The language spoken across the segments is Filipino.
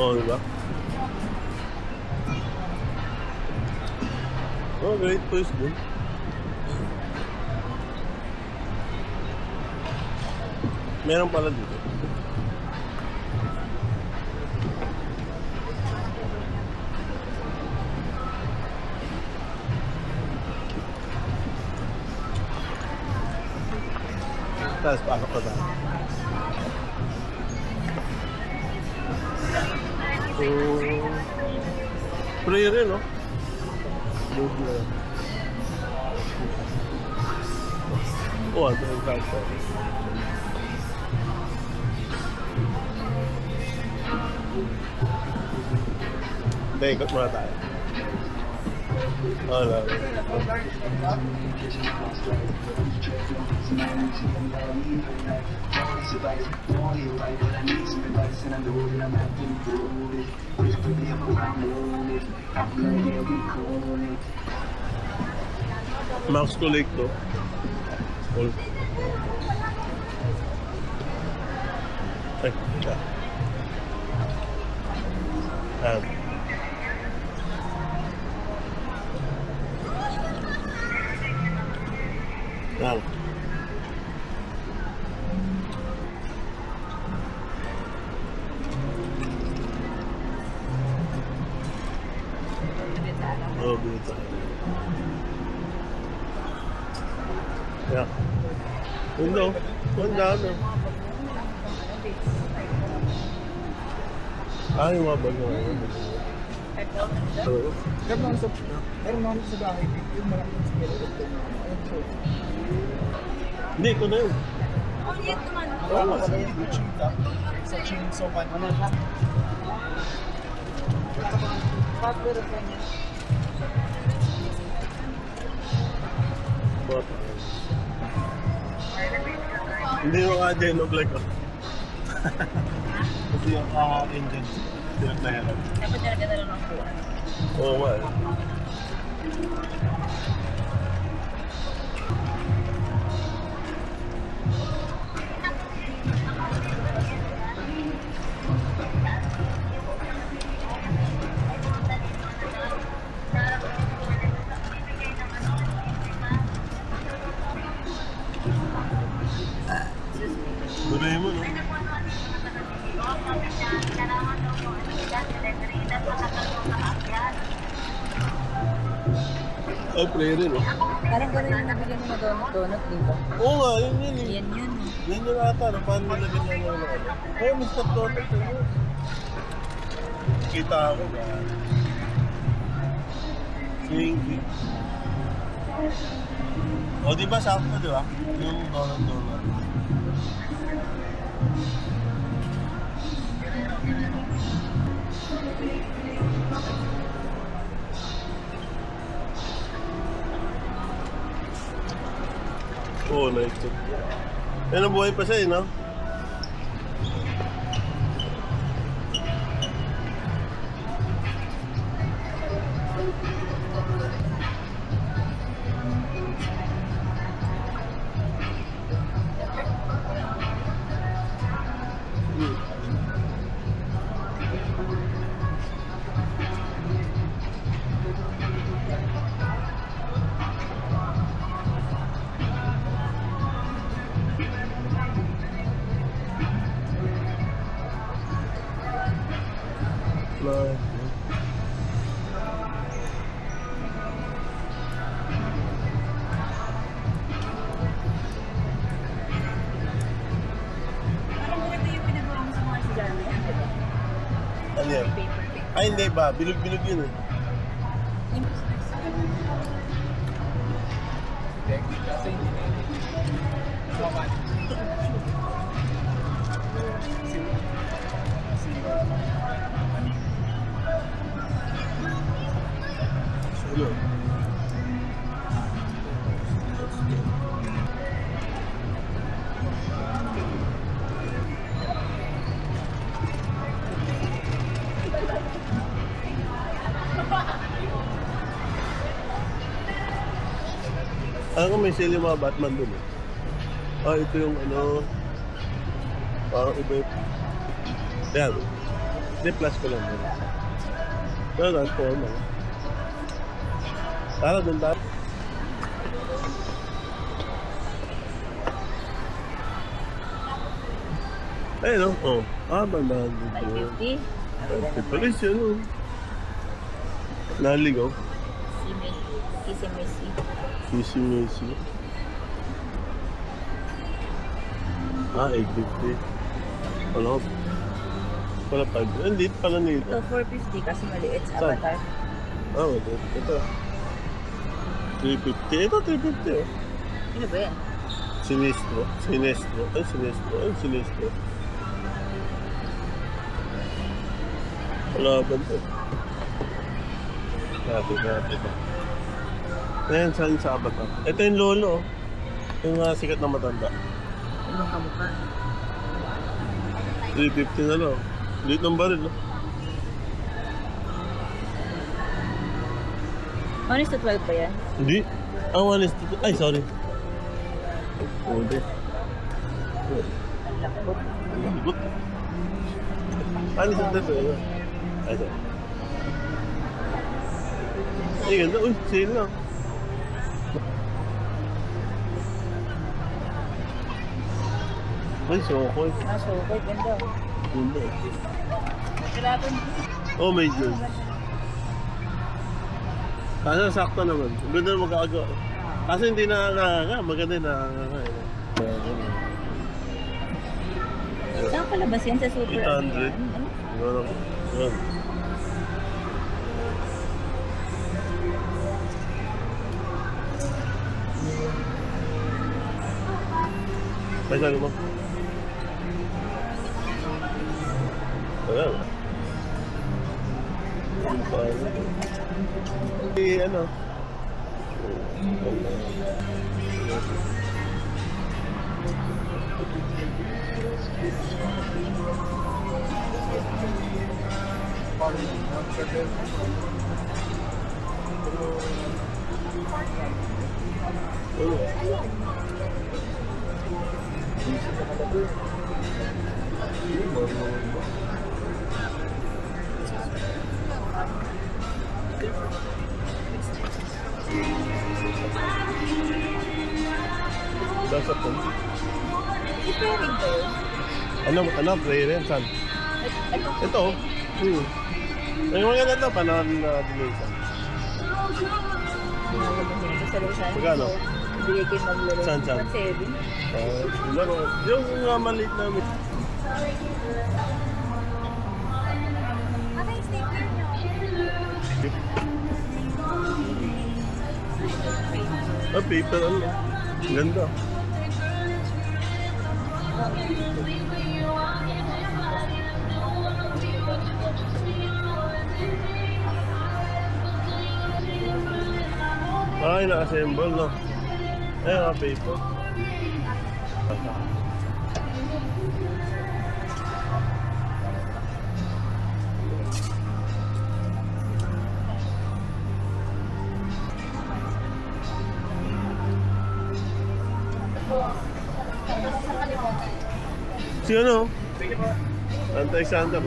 Oo, diba? Oh, great toys din. Meron pala dito. Tapos pasok ka tayo. So, free rin, no? Move na. Oh, ito yung transfer. Hindi, ikot muna tayo. Wala. Max to Lake to. All. Ay, siya. Yan. Oh, dito. Yeah. Window. Window. Ay, yung mga bago. Meron naman sa bahay, yung maraming skeleton. Hindi, ito na yun. Oh, yan naman. Oo, sa cheetah. Sa chainsaw man. Ano na? Pag-pero pa niya. But, hindi mo nga dinog like oh. Kasi yung engine, tinak na yan. Dapat talaga na lang ang buwan. Oo nga eh. Doraemon, no? Oh, prayer rin, no? Parang gano'n yung nabigyan mo na donut, di ba? Oo nga, yun yun. Yan yun. Yan yun ata, no? Paano nilagyan niya ng ano? Oh, Mr. Donut, no? Kita ako ba? Swingy. O, di ba sakto, di ba? Yung donut. Oo, nice. Yan ang buhay pa siya, no? Love. Parang ganito yung pinagawa mo sa mga estudyante. Ano yan? Paper pick. Ay, hindi ba? Bilog-bilog yun eh. Kasi hindi na yun. So, man. Ano? Alam ko may sale yung mga Batman dun eh. Ah, ito yung ano... Parang iba yung... Yan. Hindi, plus ko lang. Pero transform ako. Tara, doon tayo. Ayun, no? Oh. Bandaan dito. 550. Palis yun, oh. Naligaw. Kissy Missy. Missy. 850. Ano? Wala 5. Hindi pala nito. Ito, 450 kasi maliit sa Saan? avatar. Ito. 350. Ito, 350, oh. Ano ba yan? Sinestro. Wala ba ito? Grabe. Ayan, saan sa Avatar? Ito yung lolo, oh. Yung sikat na matanda. Ibang kamukha. 350 na lang. Liit ng baril, no? Honest to 12 ba yan? Hindi. Ang 1 is to... Ay, sorry. Hindi. Ang lambot. Lambot. Ano sa ito? Ay, ito. Ay, ganda. Uy, sale lang. Ay, sokoy. So, quite ganda. Ganda. Kailangan Oh, medyo. Kasi sakto naman. Ganda na magkagawa. Kasi hindi nakakanga. Maganda yung nakakanga. saan palabas yan sa super? 800. Ano? Yan. Ay, sabi mo? Ayan. Ano? Nasa po. I-pairing ba yun? Ano, player yan, saan? Ito, oh. Ay, maganda ito, panahon na dinilisan. Sa Lusan. Magkano? Bigay kayo maglaro. Saan? 1.7. Laro. Yung maliit namin. Paper, ano? Ang ganda. Ay, na-assemble, no? Ay, mga paper. Si ano? Alexander.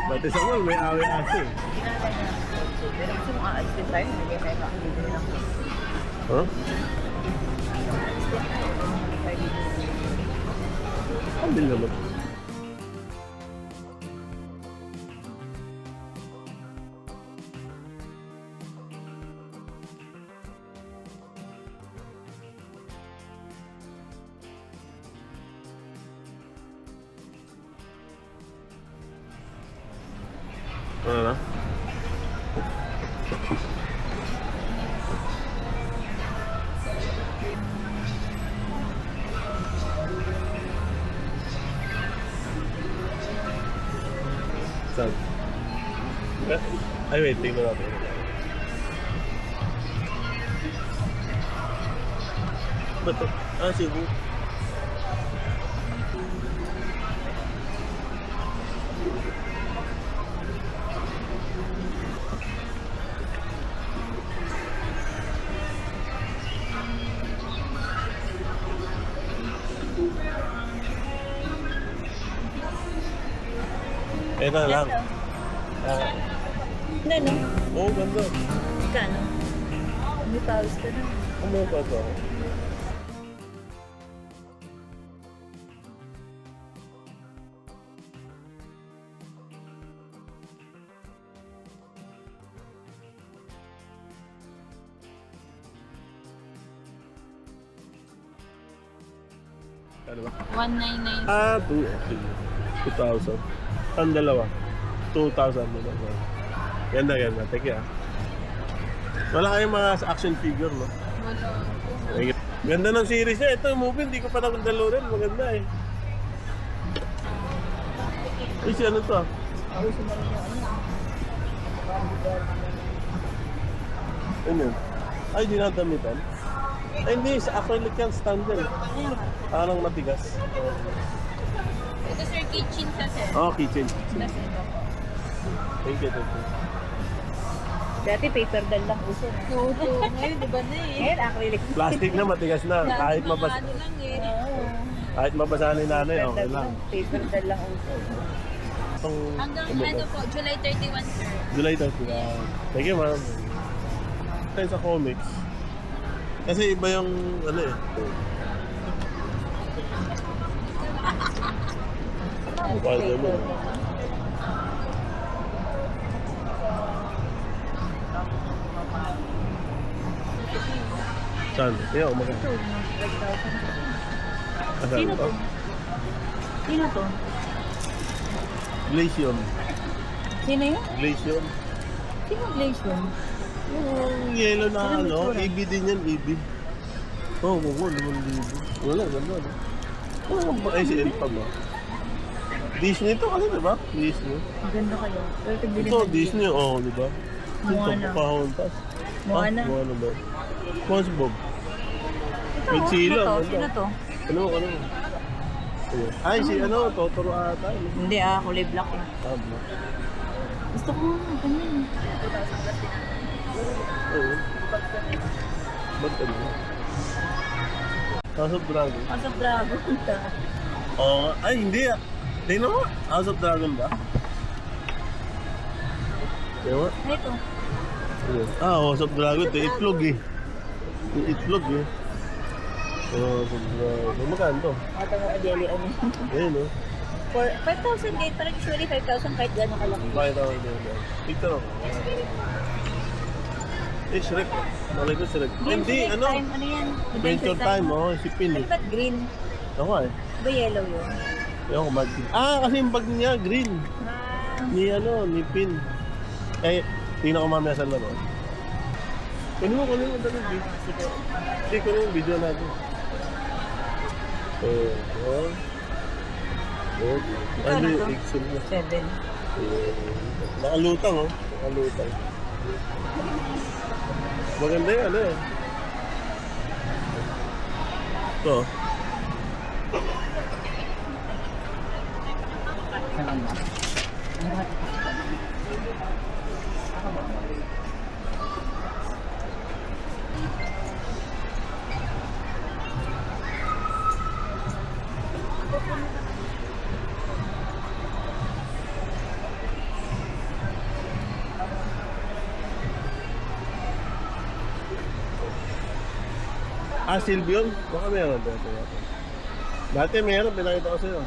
Dati sa mall, may awi aso eh. Pero gusto mo aalis din tayo, nagay tayo makakibili lang. Huh? Ang bil naman. Ano na? Saan? Ay, wait. Tingnan natin. Ba't ito? Ah, Cebu. Ito na lang. Ah, Ano, no? oh, ganda. Kano? May pawis ka na. Umupa to. Ano ba? 199. Ah, 2,000. Ang dalawa. 2,000 na lang. Ganda, ganda. Teka ah. Wala kayong mga action figure, no? Wala. Ay, ganda ng series niya. Ito yung movie, hindi ko pa nakadaloran. Maganda eh. Ay, si ano to ah? Ako sumalit yung ano. Ano yun? Ay, dinadamitan? Ay, hindi. Sa acrylic yan, standard. Ayan nga. Parang matigas. Ito sir, kitchen sa sir. Oh, kitchen. Plus ito po. Thank you, thank you. Dati paper doll lang uso. Oo, ngayon di ba na eh? Ngayon acrylic. Plastic na, matigas na. Kahit mabasa. Ano lang eh. Kahit mabasa ni nanay, okay lang. Paper doll lang uso. Itong, Hanggang ano ano to? po, July 31, sir. July 30. Thank you, ma'am. Tayo sa comics. Kasi iba yung, ano eh. Wild Women. Saan? Kaya umaga. Asan Sino to? to? Sino to? Glaceon. Sino yun? Glaceon. Sino Glacier? Yung yellow na Sino ano, may tsura? EB din yan, EB. Oo, oh, oo, 5,000. Wala, ganda. No? Oo, ay si Elpa ba? Disney to kasi, diba? Disney. Maganda kayo. Pero tigbilin Ito, Disney, oo, diba? Ito, Moana. Pocahontas. Moana. Ah, Moana ba? SpongeBob. Ito, May sila, ano to? ano? Sino to? Ano, ano? Ayun. Ay, si ano, Totoro ata. Ano? Hindi kulay black eh. Tama. Gusto ko ganyan. Oo. Ba't ano? House of Dragon. House of Dragon. Oo, ay hindi ah. Tingnan mo, House of Dragon ba? Tingnan mo. Ito. Ayun. Ah, House of Dragon, ito itlog eh. Yung itlog eh. House of Dragon. Magkano to? Mata mo jelly ano. Ayun oh. For 5,000 gate, pero usually 5,000 kahit gano'ng kalaki. Bakit ako ito? Ito ako. Eh, Shrek. Malay ko Shrek. Hindi, Time, ano? ano yan? Adventure Time, oh. Si Pin Ano eh. ba't green? Ako eh. Ba yellow yun? Ayaw ko mag kasi yung bag niya, green. Ni ano, ni Pin. Eh, tingnan ko mamaya sa laro. Kunin mo, dali. Sige. Sige, kunin yung video natin. Oh. Ano Ito? yung Excel na? 7. Nakalutang, oh. Nakalutang. Maganda yung ano eh. Ito. Ah, Silvion? Baka meron dito. Dati meron, pinakita ko sa'yo.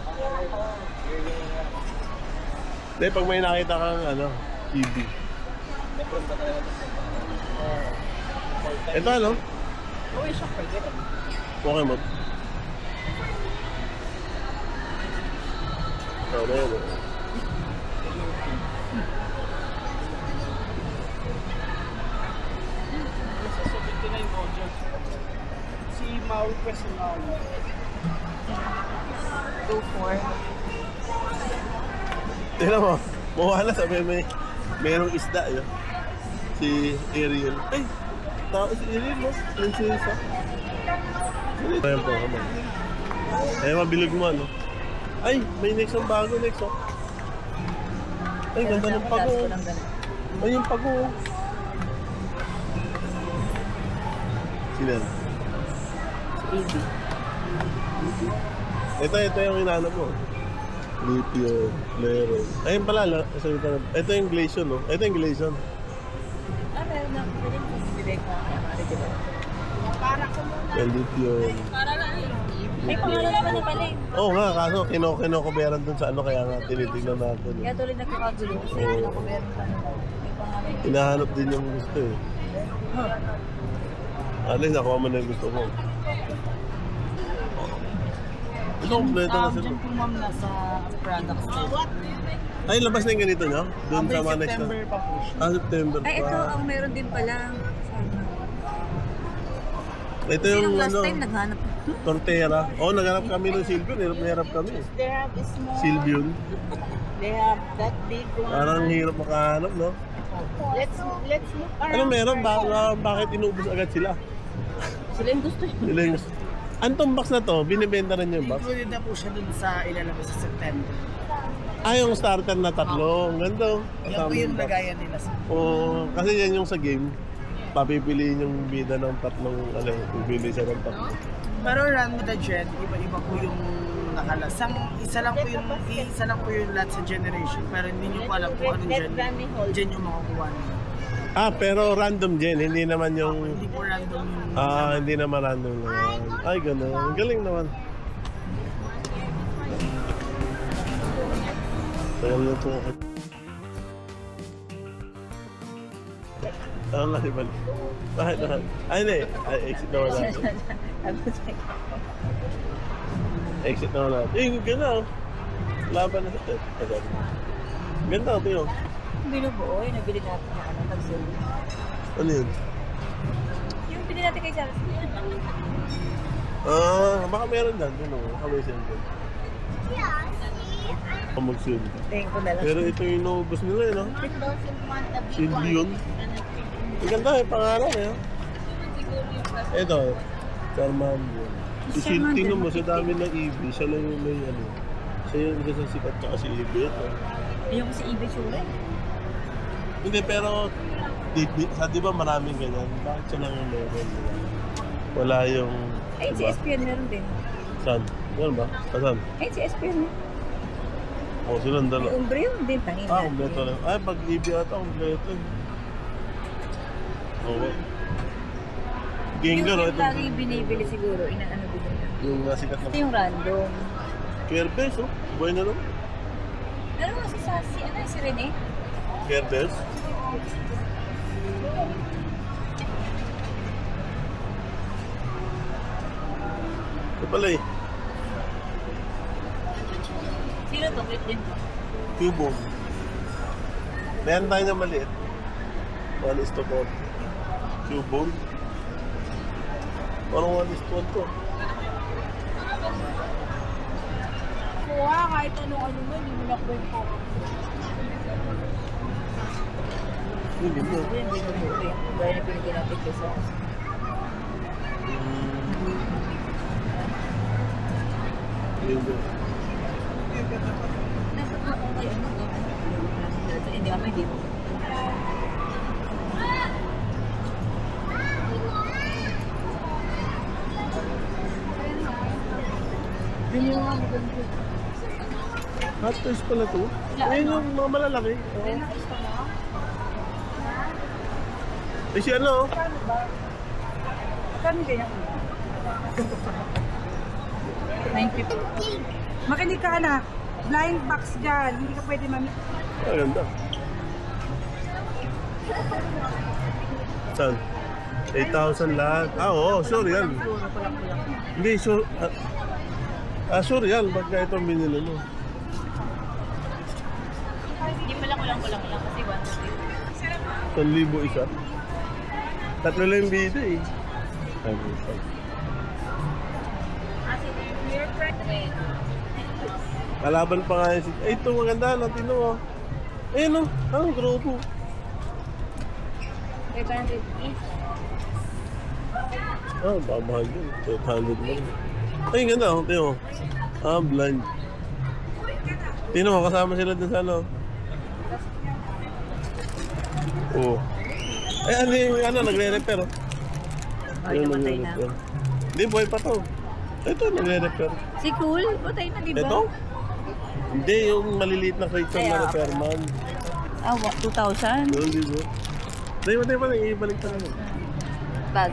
Hindi, pag may nakita kang ano, TV. Ito ano? Okay, siya forget it. Pokemon. Ano yun? Maui kasi Maui. 2-4. Tignan mo, mawala sabi merong isda yun. Si Ariel. Ay, tao si Ariel mo. Prinsesa. Ayan po naman. Ay, mabilog mo ano. Ay, may next ang bago next oh. Ay, ganda ng pago. Ay, yung pago. Sino yan? Easy. Ito yung hinanap mo. Lithium, meron. Ayun pala, ito yung glacier, no? Ito yung glacier. Meron na. Pwede mo bibig na. Para ko muna. Yung lithium. Para lang. May pangalan naman na pala eh. Oo nga, kaso kinukuberan dun sa ano, kaya nga tinitignan natin. Kaya tuloy nagkakagulo. Kasi ako meron pa naman. May pangalan. Hinahanap din yung gusto eh. At least nakuha mo na yung gusto mo. Ito, kompleto na sila. Diyan po ma'am nasa product store. Ay, labas na yung ganito nyo? Doon sa mga next September na. pa po siya. September Ay, ito pa. ang meron din pala. Ito Sinong yung last ano, time naghanap? tortera. Oo, naghanap kami ng Silvion. Hirap kami. They have a small. Silvion. They have that big one. Parang hirap makahanap, no? Let's look around. Ano meron? Bakit inubos agad sila? Sila yung gusto yun. Sila yung... Antong box na to, binibenta rin yung box. Included na po siya dun sa ilalabas sa September. Yung starter na tatlo. Ang ganda. Yan po yung lagayan nila sa. Oo, kasi yan yung sa game. Papipiliin yung bida ng tatlong, pipili siya ng tatlo. Pero run with the gen, iba-iba po yung nakalas. Isa lang po yung lahat sa generation, pero hindi nyo po alam kung anong gen yung makakuha niyo. Pero random gen, hindi naman yung... Hindi po random yung... hindi naman random naman. Ay, gano'n. Ang galing naman. Tagal na ito ako. Ang laki balik. Bakit naman? Ay, hindi. Exit naman natin. Exit naman natin. Ganda oh. Laban na sa... Ganda ito yun. Binubuo, yung nabili natin na ano, tag-zero. Ano yun? Yung bili natin kay Charles. Baka meron dyan. Yun o. Baka may cellphone. Mag-zoom. Tingin ko na lang. Pero ito yung inubos nila eh, no? Silvion. Ang ganda eh, pangalan eh. Ito, Charmander. Si Siltino mo, sa dami ng EV, siya lang yung may ano. Siya yung isa sa sikat ka kasi EV ito. Yung si Ibe Chura. Hindi, pero di ba maraming ganyan? Bakit siya lang yung meron? Wala yung... Ay, si SPN meron din. Saan? Yan ba? Saan? Ay, si SPN. Silang May dalawa. umbre yun din. Tangin Kompleto lang. Ay, pag EV ata, kompleto. Oo. Gengar, yung ito. lagi binibili siguro, inaano din nila. Yung nasikat Ito na. yung random. Kerbes, oh. Buhay na lang. Pero kasi si Rene? Kerbes. Ito pala eh. Sino to? Clip din to. Cubone. Meron tayo na maliit. 1:4. Cubone. Parang 1:1 to. Kuha kahit anong ano mo, hindi mo nakwento. Hindi mo. Hindi binubuo eh. Gaya na pinigyan natin kay sa Hindi. nasa ako kayo ano ba? Hindi kami hindi mo. Yun yung mga maganda. Hot toys pala to. Ayun yung mga malalaki. Rene, gusto mo? Eh si ano? Kami ganyan. 950. Makinig ka anak. Blind box dyan. Hindi ka pwede mami. Ganda. Saan? 8,000 lahat. Oo, sure yan. Hindi, sure. Sure yan. Ba't ka itong binili mo? Hindi pala kulang kasi 150. 1,000 isa. Tatlo lang yung bida eh. Kalaban pa nga yun si... Ay, ito maganda. Natin mo. Ayun o. Anong grupo? 500 each. Ah, babahal yun. 800 lang. Ay, ganda. Tingnan mo. Ah, blind. Tingnan mo, kasama sila dun sa ano. Oo. Ay, ano yung ano, nagre-repair. Ay, namatay na. Hindi, buhay pa to. Ito, nagre-repair. Si Cool, patay na diba? Ito? Hindi, yung maliliit na creature na repairman. Ah, 2,000? Doon, di ba? Tayo pa, ibalik pa naman. Bag.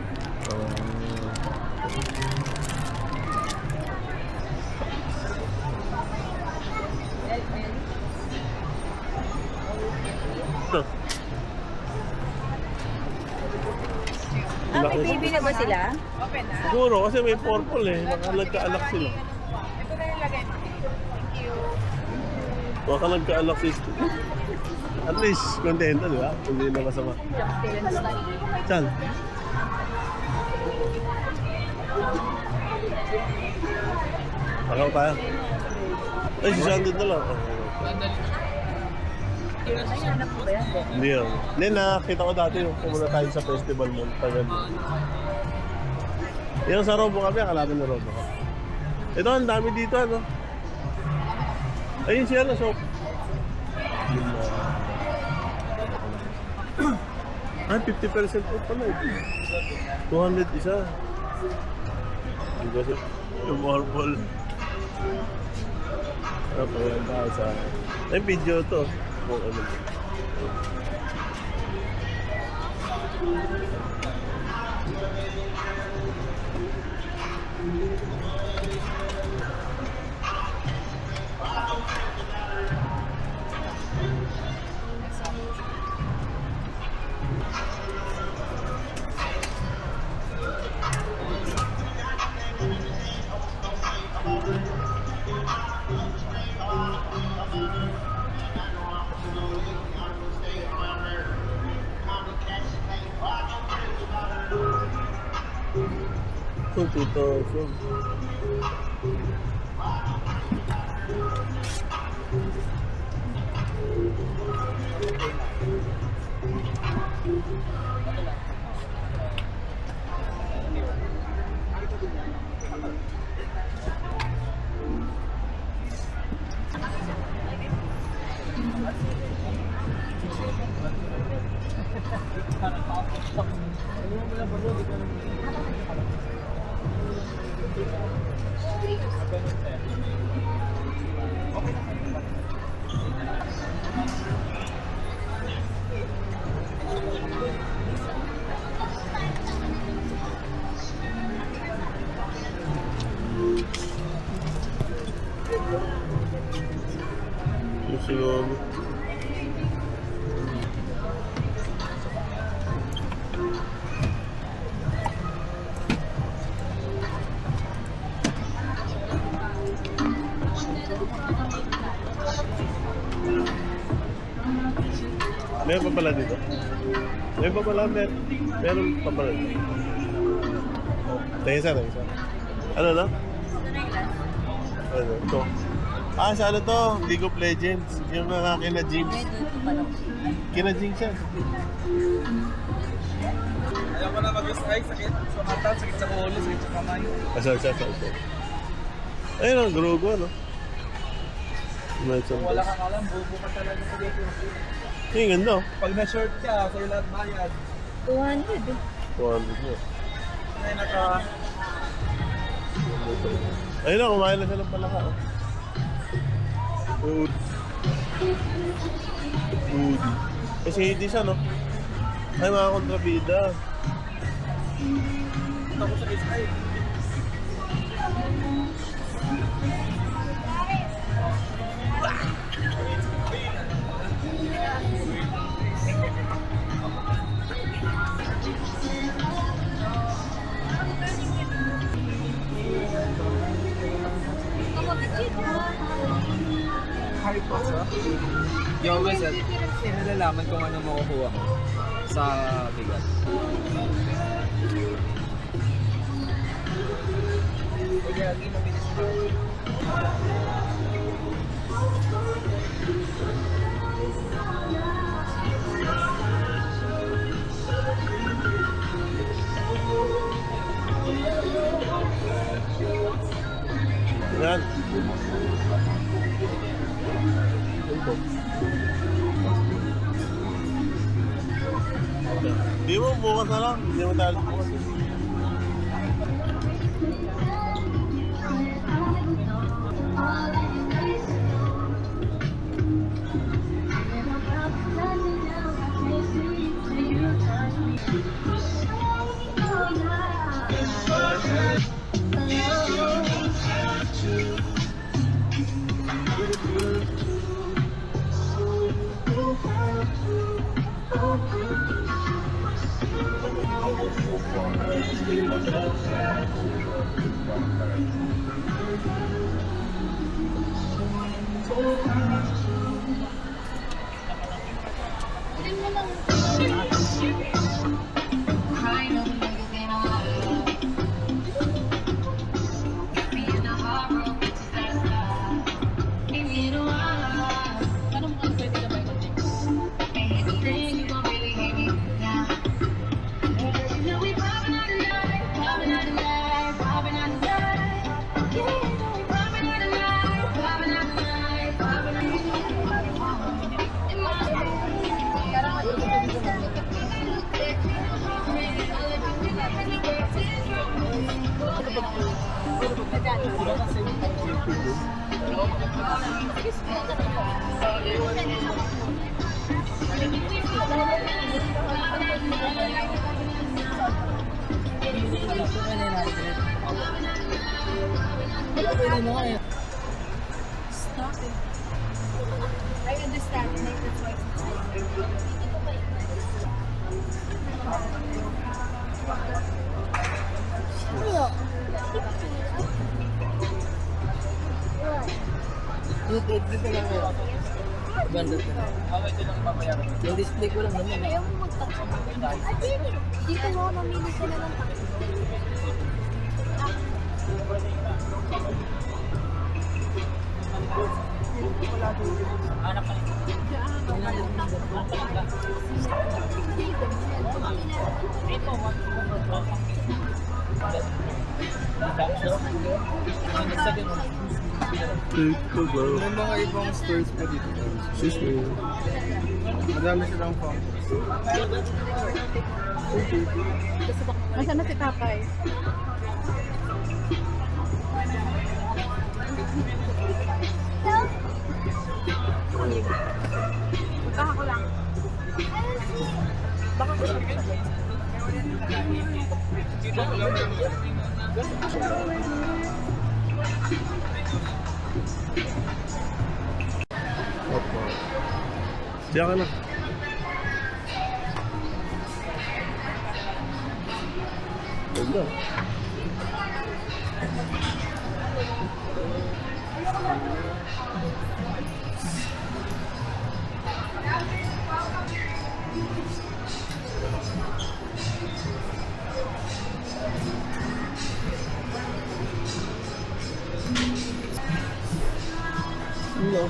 Ito. Ah, may baby na ba sila? Siguro, kasi may purple eh. Nagkaalak sila. Ito na yung lagay mo. Thank you. Baka nagkaalak si at least, kontento, di ba? Hindi na masama. Saan? Pakaw tayo. Ay, si Sandon na lang. Anak mo ba yan? Hindi yun. Hindi, nakita ko dati yung pumunta tayo sa festival mo. Tagal mo. Yung sa Robo kami, kalaban na Robo ka. Ito, ang dami dito, ano? Ayun siya na, so. Ay, 50% off pala eh. 200 isa. Ang kasi, yung marble. Ano pa yan tayo sa... Ay, video to. Kung ano. So, 2,000. Siguro. Meron pa pala dito? Meron pa pala, meron pa pala dito. Tingin isa. Ano na? Ano? Ito. Ah, sa ano to? League of Legends. Yung mga kina Jinx. Kina Jinx yan. Ayaw ko na mag-strike, sakit sa mata, sakit sa ulo, sakit sa kamay. Asal. Ayun ang Grogu, ano? Kung wala kang alam, bubo ka talaga sa dito. Yung ganda, oh. Pag na-short ka, sa'yo lahat bayad. 200 eh. 200 mo. Ay, naka... Ayun na, kumain na siya ng palaka, oh. Food. Kasi hindi siya, no? Ay, mga kontrabida. Ito ko sa sky. Harry Potter? Yung always said, nalalaman kung ano makukuha mo sa bigat. Kaya lagi mabilis mo. bukas na lang. Hindi mo tayo bukas. Stop it. I understand. Like, that's why Dito lang kayo. Bandot na lang. Yung display ko lang naman. ayaw mo mag-taxi. Dito mo, mamili ka na ng taxi. May mga ibang stores pa dito. Sister. Madami silang fountains. Nasaan na si Tatay? Baka ko lang. Baka ko lang. Opo. Siya ka na. Ganda. Hello.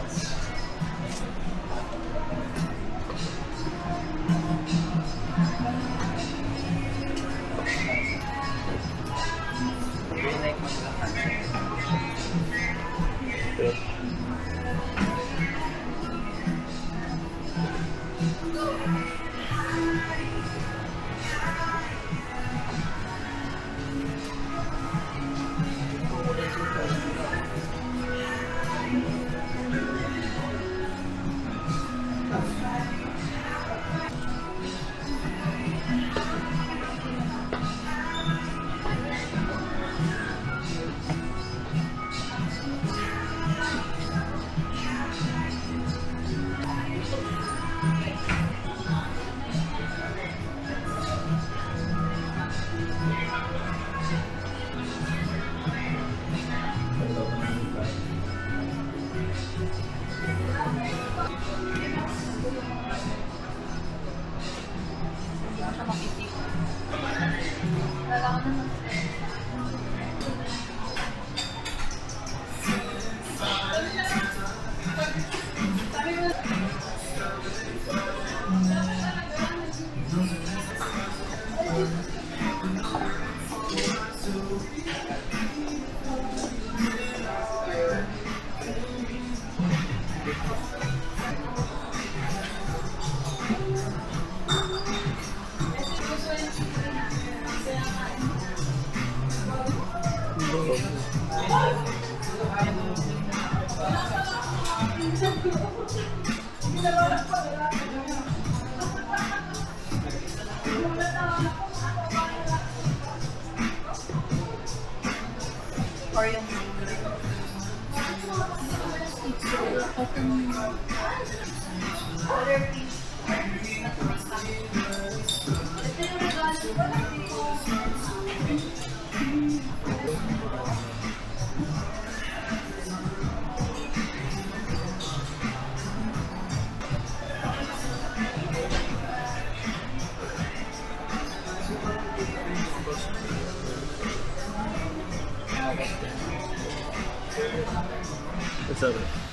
Or yung Sabi.